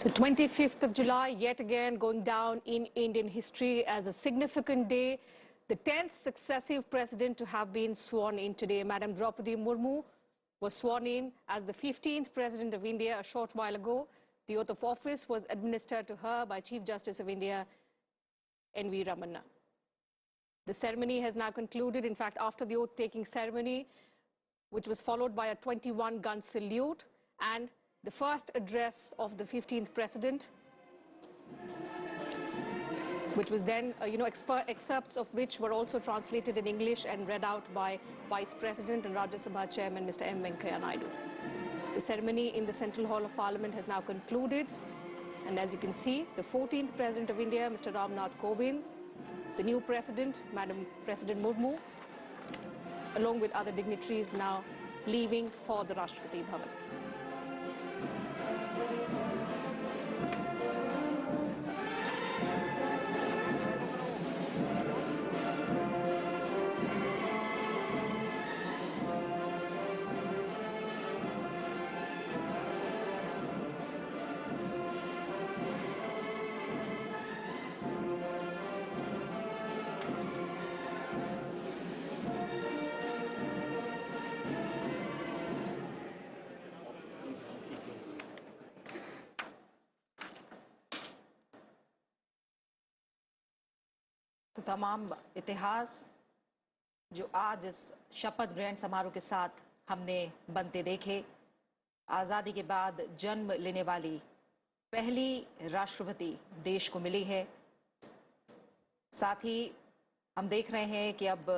So 25th of July, yet again going down in Indian history as a significant day. The 10th successive president to have been sworn in today. Madam Droupadi Murmu was sworn in as the 15th president of India a short while ago. The oath of office was administered to her by Chief Justice of India, N.V. Ramanna. The ceremony has now concluded. In fact, after the oath-taking ceremony, which was followed by a 21-gun salute and the first address of the 15th president, which was then, excerpts of which were also translated in English and read out by Vice President and Rajya Sabha Chairman Mr. M. Venkaiah Naidu. The ceremony in the Central Hall of Parliament has now concluded, and as you can see, the 14th President of India, Mr. Ramnath Kovind, the new President, Madam President Murmu, along with other dignitaries now leaving for the Rashtrapati Bhavan. तो तमाम इतिहास जो आज इस शपथ ग्रहण समारोह के साथ हमने बनते देखे, आज़ादी के बाद जन्म लेने वाली पहली राष्ट्रपति देश को मिली है। साथ ही हम देख रहे हैं कि अब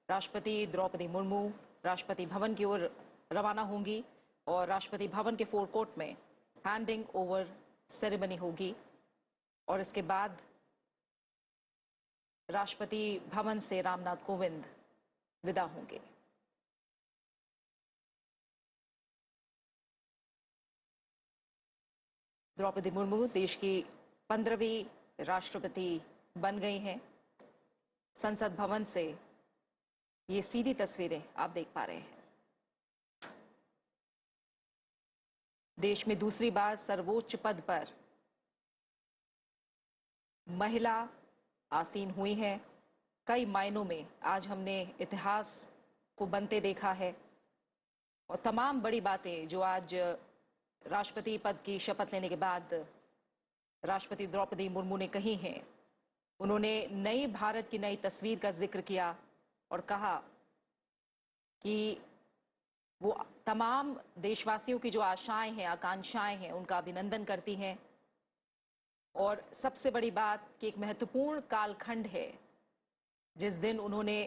राष्ट्रपति द्रौपदी मुर्मू राष्ट्रपति भवन की ओर रवाना होंगी और राष्ट्रपति भवन के फोरकोर्ट में हैंडिंग ओवर सेरेमनी होगी और इसके बाद राष्ट्रपति भवन से रामनाथ कोविंद विदा होंगे। द्रौपदी मुर्मू देश की 15वीं राष्ट्रपति बन गई हैं। संसद भवन से ये सीधी तस्वीरें आप देख पा रहे हैं। देश में दूसरी बार सर्वोच्च पद पर महिला आसीन हुई हैं। कई मायनों में आज हमने इतिहास को बनते देखा है और तमाम बड़ी बातें जो आज राष्ट्रपति पद की शपथ लेने के बाद राष्ट्रपति द्रौपदी मुर्मू ने कही हैं। उन्होंने नई भारत की नई तस्वीर का जिक्र किया और कहा कि वो तमाम देशवासियों की जो आशाएं हैं, आकांक्षाएं हैं, उनका अभिनंदन करती हैं। और सबसे बड़ी बात कि एक महत्वपूर्ण कालखंड है जिस दिन उन्होंने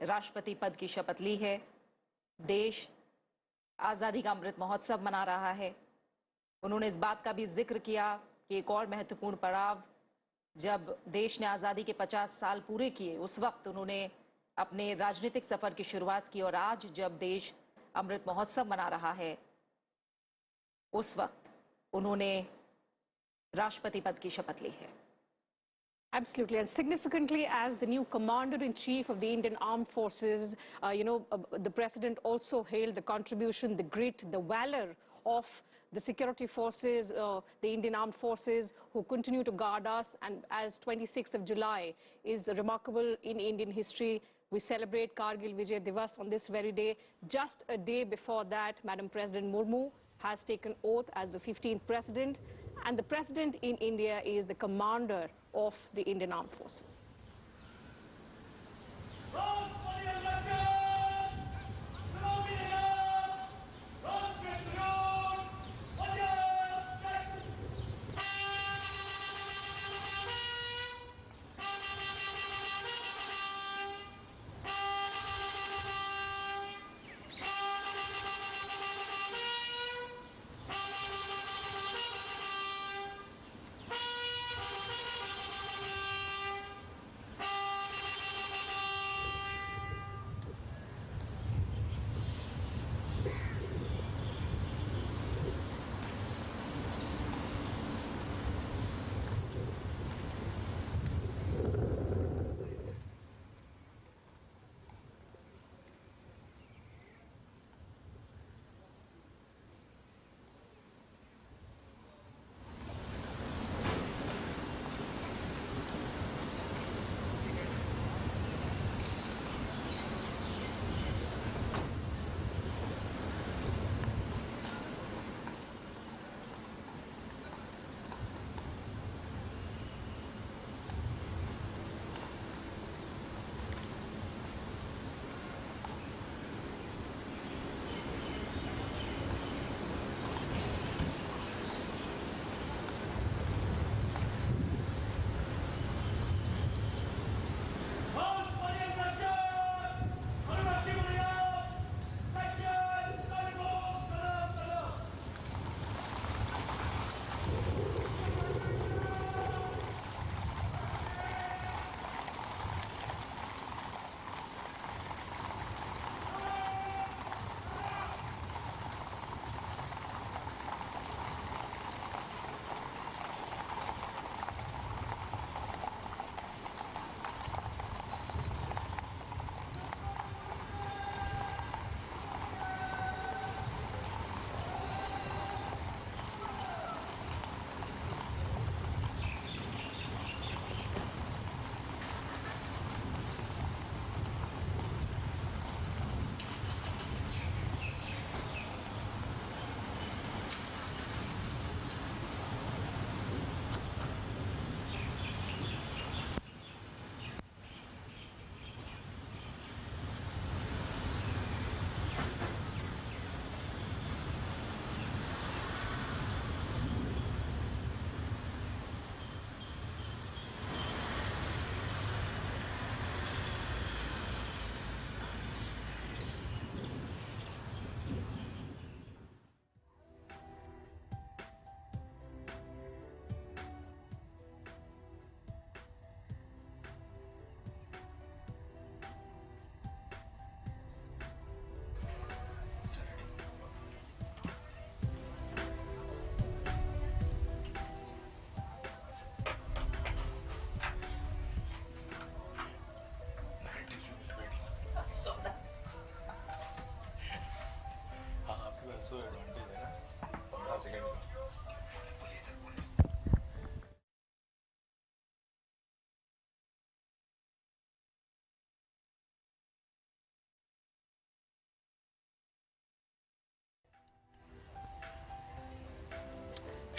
राष्ट्रपति पद की शपथ ली है। देश आज़ादी का अमृत महोत्सव मना रहा है। उन्होंने इस बात का भी जिक्र किया कि एक और महत्वपूर्ण पड़ाव जब देश ने आज़ादी के 50 साल पूरे किए, उस वक्त उन्होंने अपने राजनीतिक सफ़र की शुरुआत की और आज जब देश अमृत महोत्सव मना रहा है, उस वक्त उन्होंने राष्ट्रपति पद की शपथ ली है। Absolutely, and significantly, as the new Commander-in-Chief of the Indian Armed Forces, the President also hailed the contribution, the grit, the valor of the security forces, the Indian Armed Forces, who continue to guard us. And as 26th of July is remarkable in Indian history, we celebrate Kargil Vijay Divas on this very day. Just a day before that, Madam President Murmu has taken oath as the 15th President. And the President in India is the commander of the Indian Armed Forces.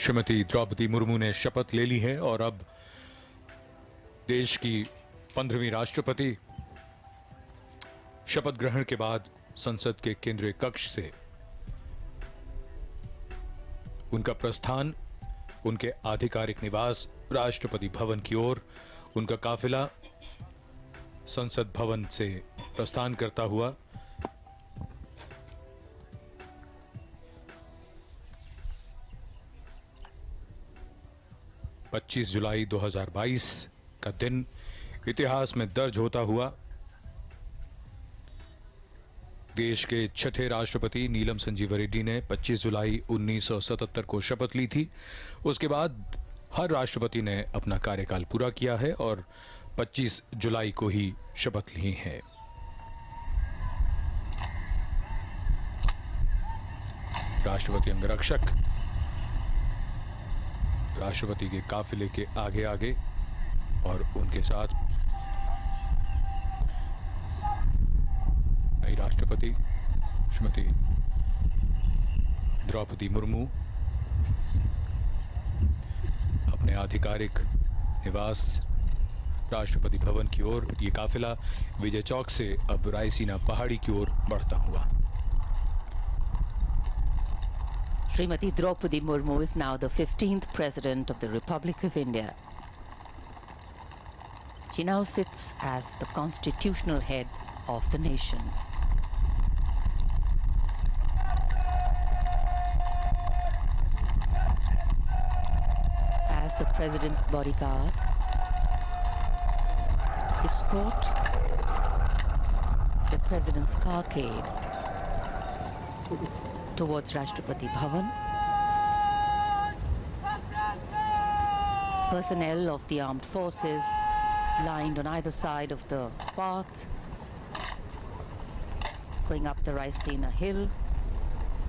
Shrimati Draupadi Murmu ने शपथ ले ली है और अब देश की 15वीं राष्ट्रपति शपथ ग्रहण के बाद संसद के केंद्रीय कक्ष से उनका प्रस्थान उनके आधिकारिक निवास राष्ट्रपति भवन की ओर, उनका काफिला संसद भवन से प्रस्थान करता हुआ 25 जुलाई 2022 का दिन इतिहास में दर्ज होता हुआ देश के छठे राष्ट्रपति नीलम संजीव रेड्डी ने 25 जुलाई 1977 को शपथ ली थी। उसके बाद हर राष्ट्रपति ने अपना कार्यकाल पूरा किया है और 25 जुलाई को ही शपथ ली है। राष्ट्रपति अंगरक्षक राष्ट्रपति के काफिले के आगे आगे और उनके साथ नई राष्ट्रपति श्रीमती द्रौपदी मुर्मू अपने आधिकारिक निवास राष्ट्रपति भवन की ओर, ये काफिला विजय चौक से अब रायसीना पहाड़ी की ओर बढ़ता हुआ। Srimati Droupadi Murmu is now the 15th President of the Republic of India. She now sits as the constitutional head of the nation. As the President's bodyguard, escort the President's carcade towards Rashtrapati Bhavan. Personnel of the armed forces lined on either side of the path, going up the Raisina hill,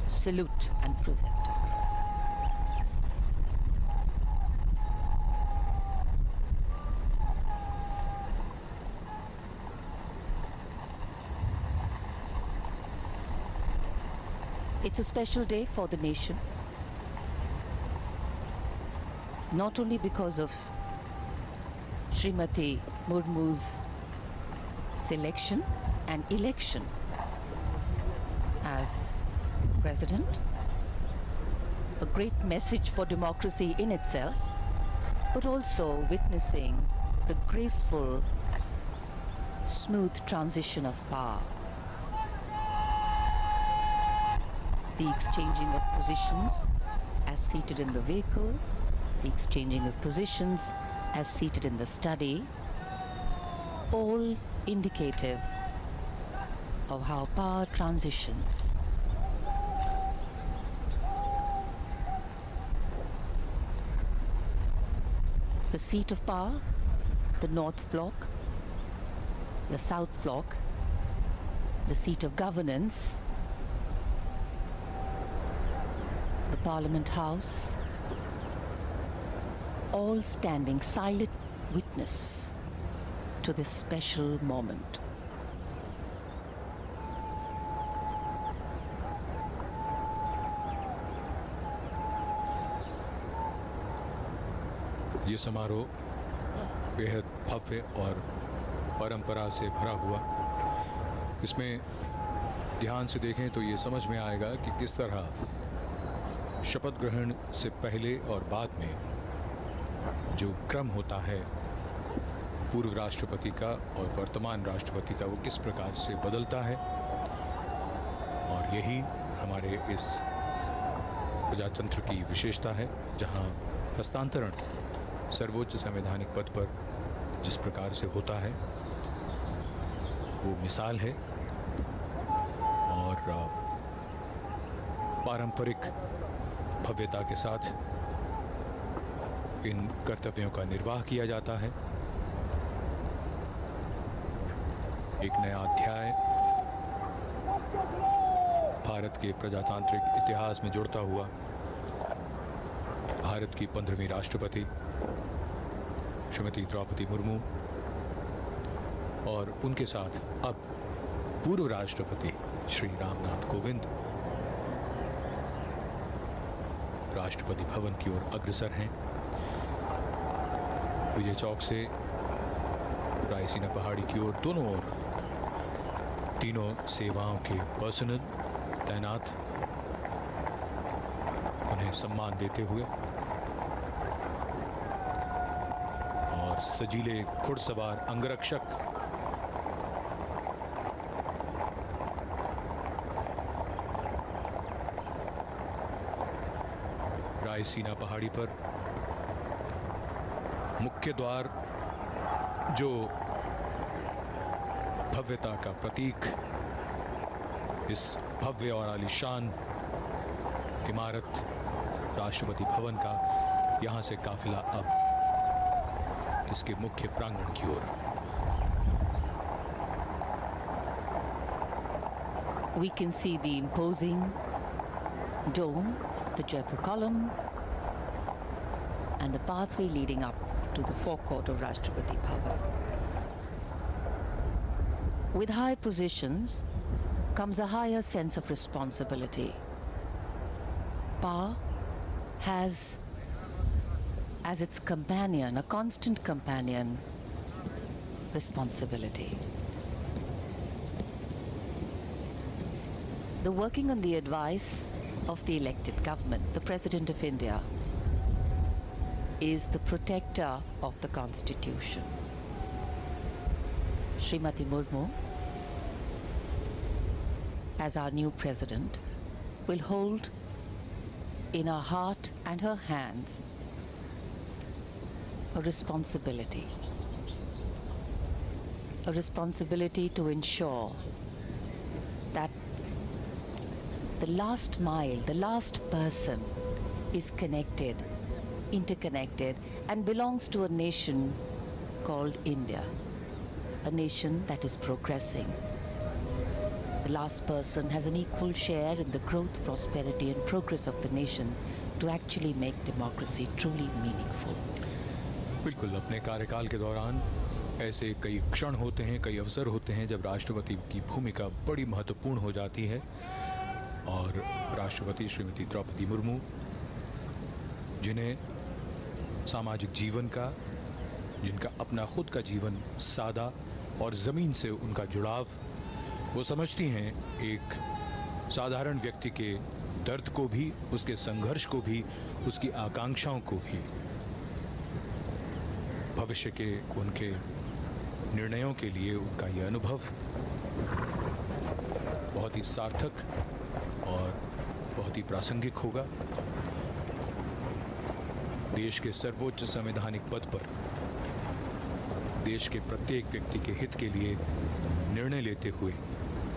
salute and present arms. It's a special day for the nation, not only because of Srimati Murmu's selection and election as president, a great message for democracy in itself, but also witnessing the graceful, smooth transition of power. The exchanging of positions as seated in the vehicle, the exchanging of positions as seated in the study, all indicative of how power transitions. The seat of power, the North Block, the South Block, the seat of governance, the Parliament House, all standing silent witness to this special moment. ये समारोह बेहद भव्य और परंपरा से भरा हुआ। इसमें ध्यान से देखें तो ये समझ में आएगा कि किस तरह शपथ ग्रहण से पहले और बाद में जो क्रम होता है पूर्व राष्ट्रपति का और वर्तमान राष्ट्रपति का, वो किस प्रकार से बदलता है। और यही हमारे इस प्रजातंत्र की विशेषता है, जहां हस्तांतरण सर्वोच्च संवैधानिक पद पर जिस प्रकार से होता है वो मिसाल है। और पारंपरिक भव्यता के साथ इन कर्तव्यों का निर्वाह किया जाता है। एक नया अध्याय भारत के प्रजातांत्रिक इतिहास में जुड़ता हुआ भारत की 15वीं राष्ट्रपति श्रीमती द्रौपदी मुर्मू और उनके साथ अब पूर्व राष्ट्रपति श्री रामनाथ कोविंद राष्ट्रपति भवन की ओर अग्रसर हैं। विजय चौक से रायसीना पहाड़ी की ओर दोनों ओर तीनों सेवाओं के पर्सनल तैनात उन्हें सम्मान देते हुए और सजीले घुड़सवार अंगरक्षक रायसीना पहाड़ी पर मुख्य द्वार जो भव्यता का प्रतीक, इस भव्य और आलीशान इमारत राष्ट्रपति भवन का, यहां से काफिला अब इसके मुख्य प्रांगण की ओर। We can see the imposing dome, the Jaipur column, and the pathway leading up to the forecourt of Rashtrapati Bhavan. With high positions comes a higher sense of responsibility. Power has as its companion, a constant companion, responsibility. The working on the advice of the elected government, the President of India, is the protector of the Constitution. Srimati Murmu, as our new President, will hold in her heart and her hands a responsibility to ensure that the last mile, the last person is connected, interconnected, and belongs to a nation called India, a nation that is progressing. The last person has an equal share in the growth, prosperity, and progress of the nation to actually make democracy truly meaningful. बिल्कुल, अपने कार्यकाल के दौरान ऐसे कई क्षण होते हैं, कई अवसर होते हैं जब राष्ट्रपति की भूमिका बड़ी महत्वपूर्ण हो जाती है और राष्ट्रपति श्रीमती द्रौपदी मुर्मू, जिन्हें सामाजिक जीवन का, जिनका अपना खुद का जीवन सादा और ज़मीन से उनका जुड़ाव, वो समझती हैं एक साधारण व्यक्ति के दर्द को भी, उसके संघर्ष को भी, उसकी आकांक्षाओं को भी, भविष्य के उनके निर्णयों के लिए उनका ये अनुभव बहुत ही सार्थक और बहुत ही प्रासंगिक होगा। देश के सर्वोच्च संवैधानिक पद पर देश के प्रत्येक व्यक्ति के हित के लिए निर्णय लेते हुए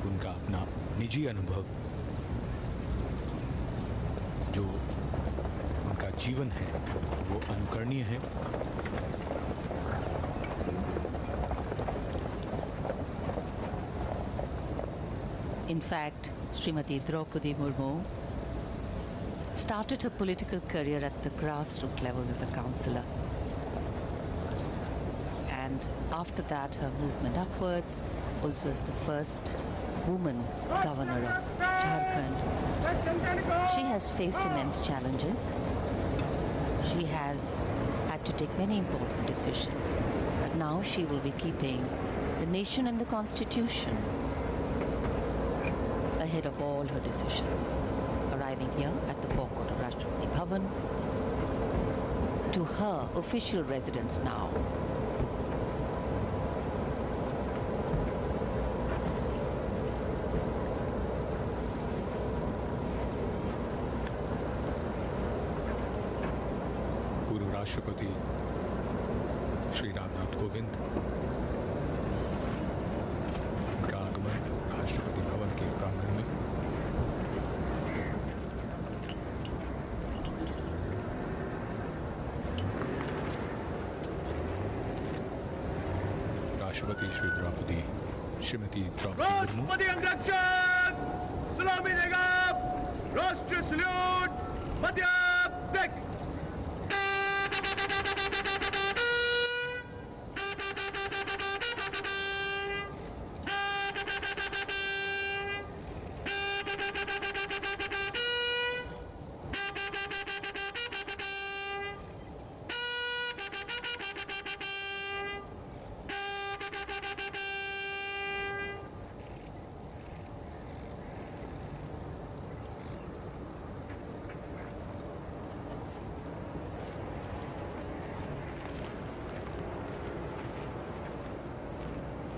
उनका अपना निजी अनुभव, जो उनका जीवन है, वो अनुकरणीय है। In fact, Srimati Droupadi Murmu started her political career at the grassroots level as a councillor. And after that, her movement upwards, also as the first woman governor of Jharkhand. She has faced immense challenges. She has had to take many important decisions. But now she will be keeping the nation and the constitution ahead of all her decisions. Arriving here at the forecourt of Rashtrapati Bhavan, to her official residence now. पूर्व राष्ट्रपति श्री रामनाथ कोविंद, उनका आगमन राष्ट्रपति भवन के प्रांगण में। राष्ट्रपति श्रीमती द्रौपदी मुर्मू राष्ट्रपति अंगरक्षक सलामी देगा। राष्ट्रीय सल्यूट मध्य देख।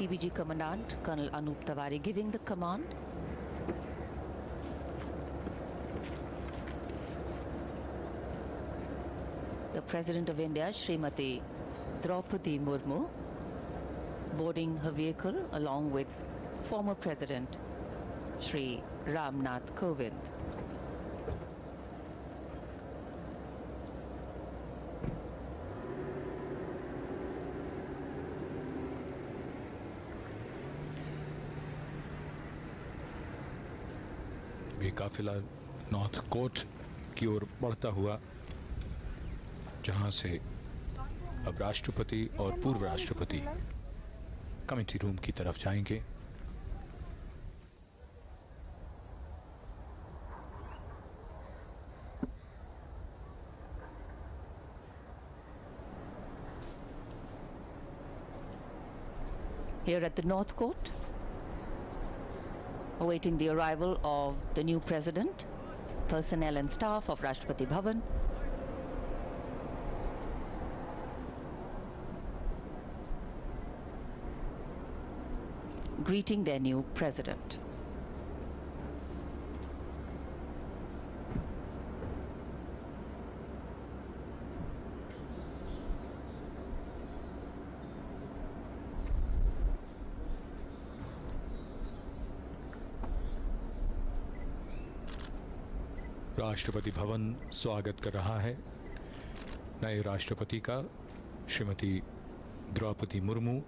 PBG Commandant Colonel Anup Tawari giving the command. The President of India, Srimati Droupadi Murmu, boarding her vehicle along with former President Shri Ramnath Kovind. ये काफिला नॉर्थ कोर्ट की ओर बढ़ता हुआ, जहां से अब राष्ट्रपति और पूर्व राष्ट्रपति कमेटी रूम की तरफ जाएंगे। Here at the North Court, awaiting the arrival of the new president, personnel and staff of Rashtrapati Bhavan. Greeting their new president. Rashtrapati Bhavan स्वागत कर रहा है नए राष्ट्रपति का, श्रीमती द्रौपदी मुर्मू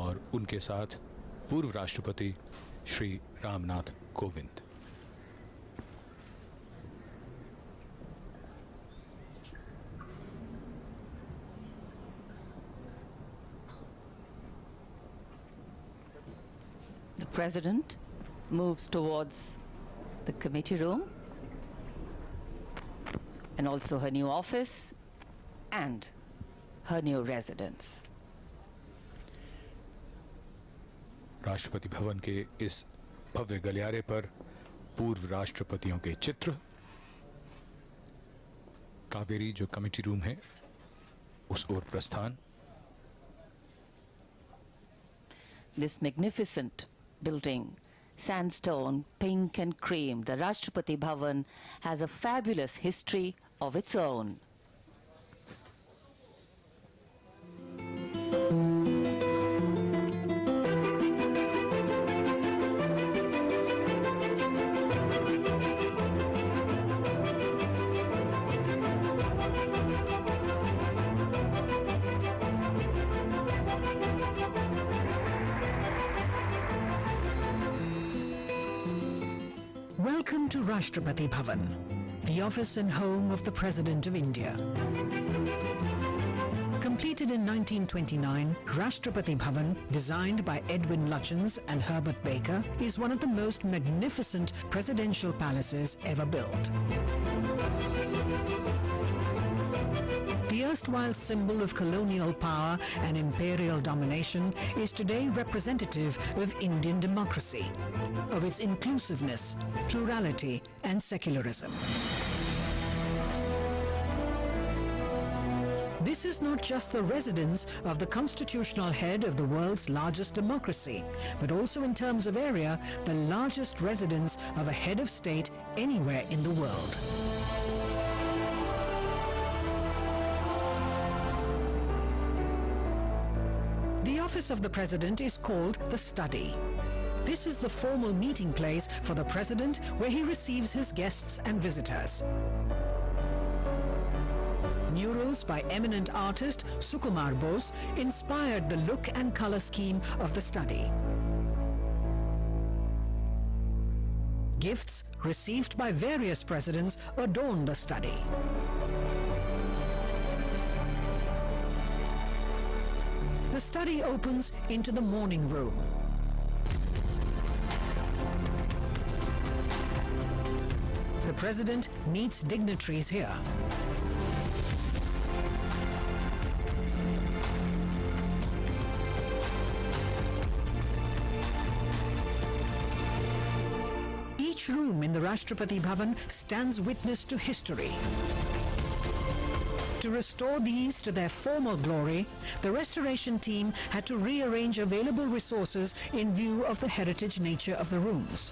और उनके साथ पूर्व राष्ट्रपति Shri Ramnath Kovind. The president moves towards the committee room and also her new office and her new residence. Rashtrapati Bhavan के इस भव्य गलियारे पर पूर्व राष्ट्रपतियों के चित्र, कावेरी जो कमेटी रूम है उस ओर प्रस्थान। This magnificent building, sandstone, pink and cream, the Rashtrapati Bhavan has a fabulous history of its own. Welcome to Rashtrapati Bhavan, the office and home of the President of India. Completed in 1929, Rashtrapati Bhavan, designed by Edwin Lutyens and Herbert Baker, is one of the most magnificent presidential palaces ever built. The erstwhile symbol of colonial power and imperial domination is today representative of Indian democracy, of its inclusiveness, plurality and secularism. This is not just the residence of the constitutional head of the world's largest democracy, but also in terms of area, the largest residence of a head of state anywhere in the world. The office of the President is called the Study. This is the formal meeting place for the President where he receives his guests and visitors. Murals by eminent artist Sukumar Bose inspired the look and color scheme of the Study. Gifts received by various presidents adorn the Study. The Study opens into the morning room. The President meets dignitaries here. Each room in the Rashtrapati Bhavan stands witness to history, To restore these to their former glory, the restoration team had to rearrange available resources in view of the heritage nature of the rooms.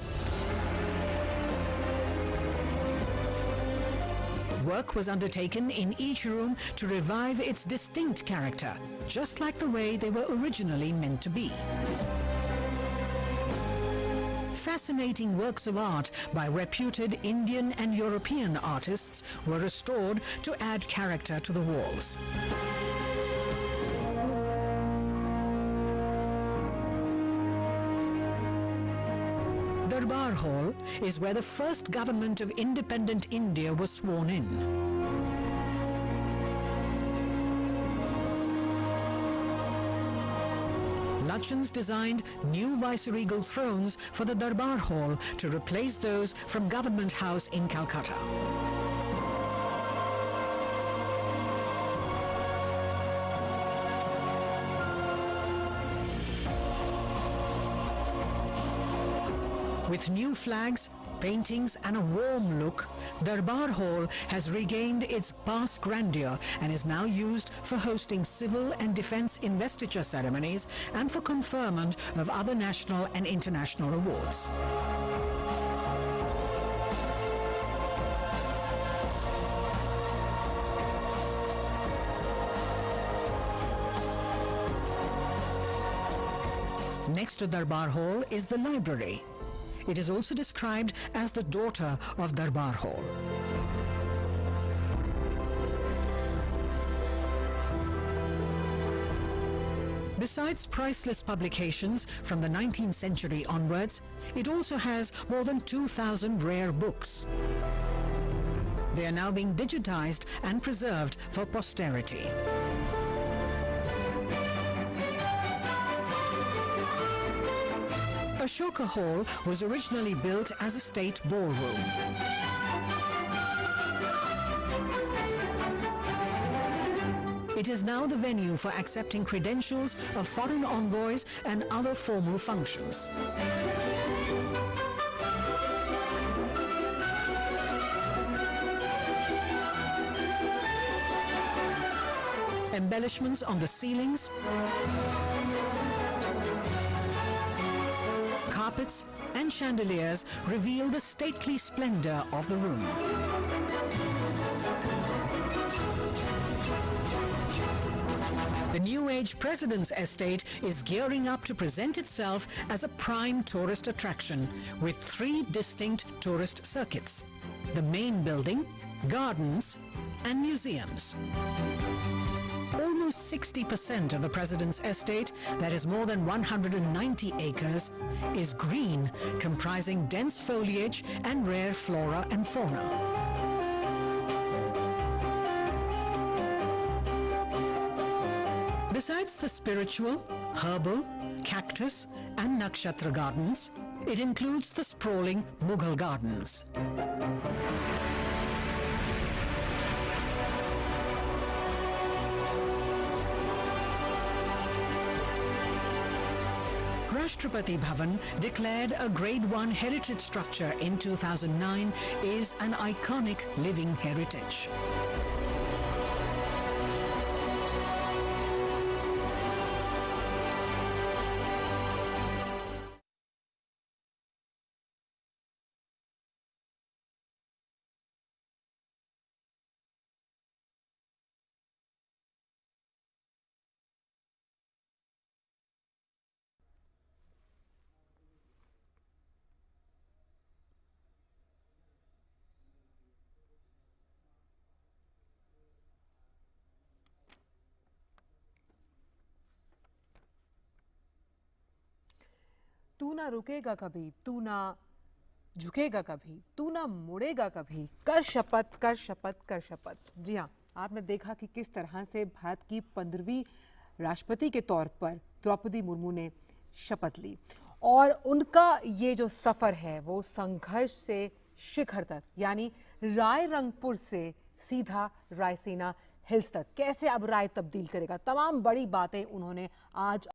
Work was undertaken in each room to revive its distinct character, just like the way they were originally meant to be. Fascinating works of art by reputed Indian and European artists were restored to add character to the walls. Darbar Hall is where the first government of independent India was sworn in. Lutyens designed new viceregal thrones for the Darbar Hall to replace those from Government House in Calcutta. With new flags, paintings and a warm look, Darbar Hall has regained its past grandeur and is now used for hosting civil and defense investiture ceremonies and for conferment of other national and international awards. Next to Darbar Hall is the library. It is also described as the daughter of Darbar Hall. Besides priceless publications from the 19th century onwards, it also has more than 2,000 rare books. They are now being digitized and preserved for posterity. Ashoka Hall was originally built as a state ballroom. It is now the venue for accepting credentials of foreign envoys and other formal functions. Embellishments on the ceilings, carpets and chandeliers reveal the stately splendor of the room. The New Age President's Estate is gearing up to present itself as a prime tourist attraction with 3 distinct tourist circuits: the main building, gardens, and museums. Almost 60% of the President's Estate, that is more than 190 acres, is green, comprising dense foliage and rare flora and fauna. Besides the spiritual, herbal, cactus and nakshatra gardens, it includes the sprawling Mughal gardens. Droupadi Bhavan, declared a Grade 1 heritage structure in 2009, is an iconic living heritage. तू ना रुकेगा कभी, तू ना झुकेगा कभी, तू ना मुड़ेगा कभी, कर शपथ कर शपथ कर शपथ। जी हाँ, आपने देखा कि किस तरह से भारत की 15वीं राष्ट्रपति के तौर पर द्रौपदी मुर्मू ने शपथ ली और उनका ये जो सफ़र है वो संघर्ष से शिखर तक, यानी रायरंगपुर से सीधा रायसीना हिल्स तक कैसे अब राय तब्दील करेगा, तमाम बड़ी बातें उन्होंने आज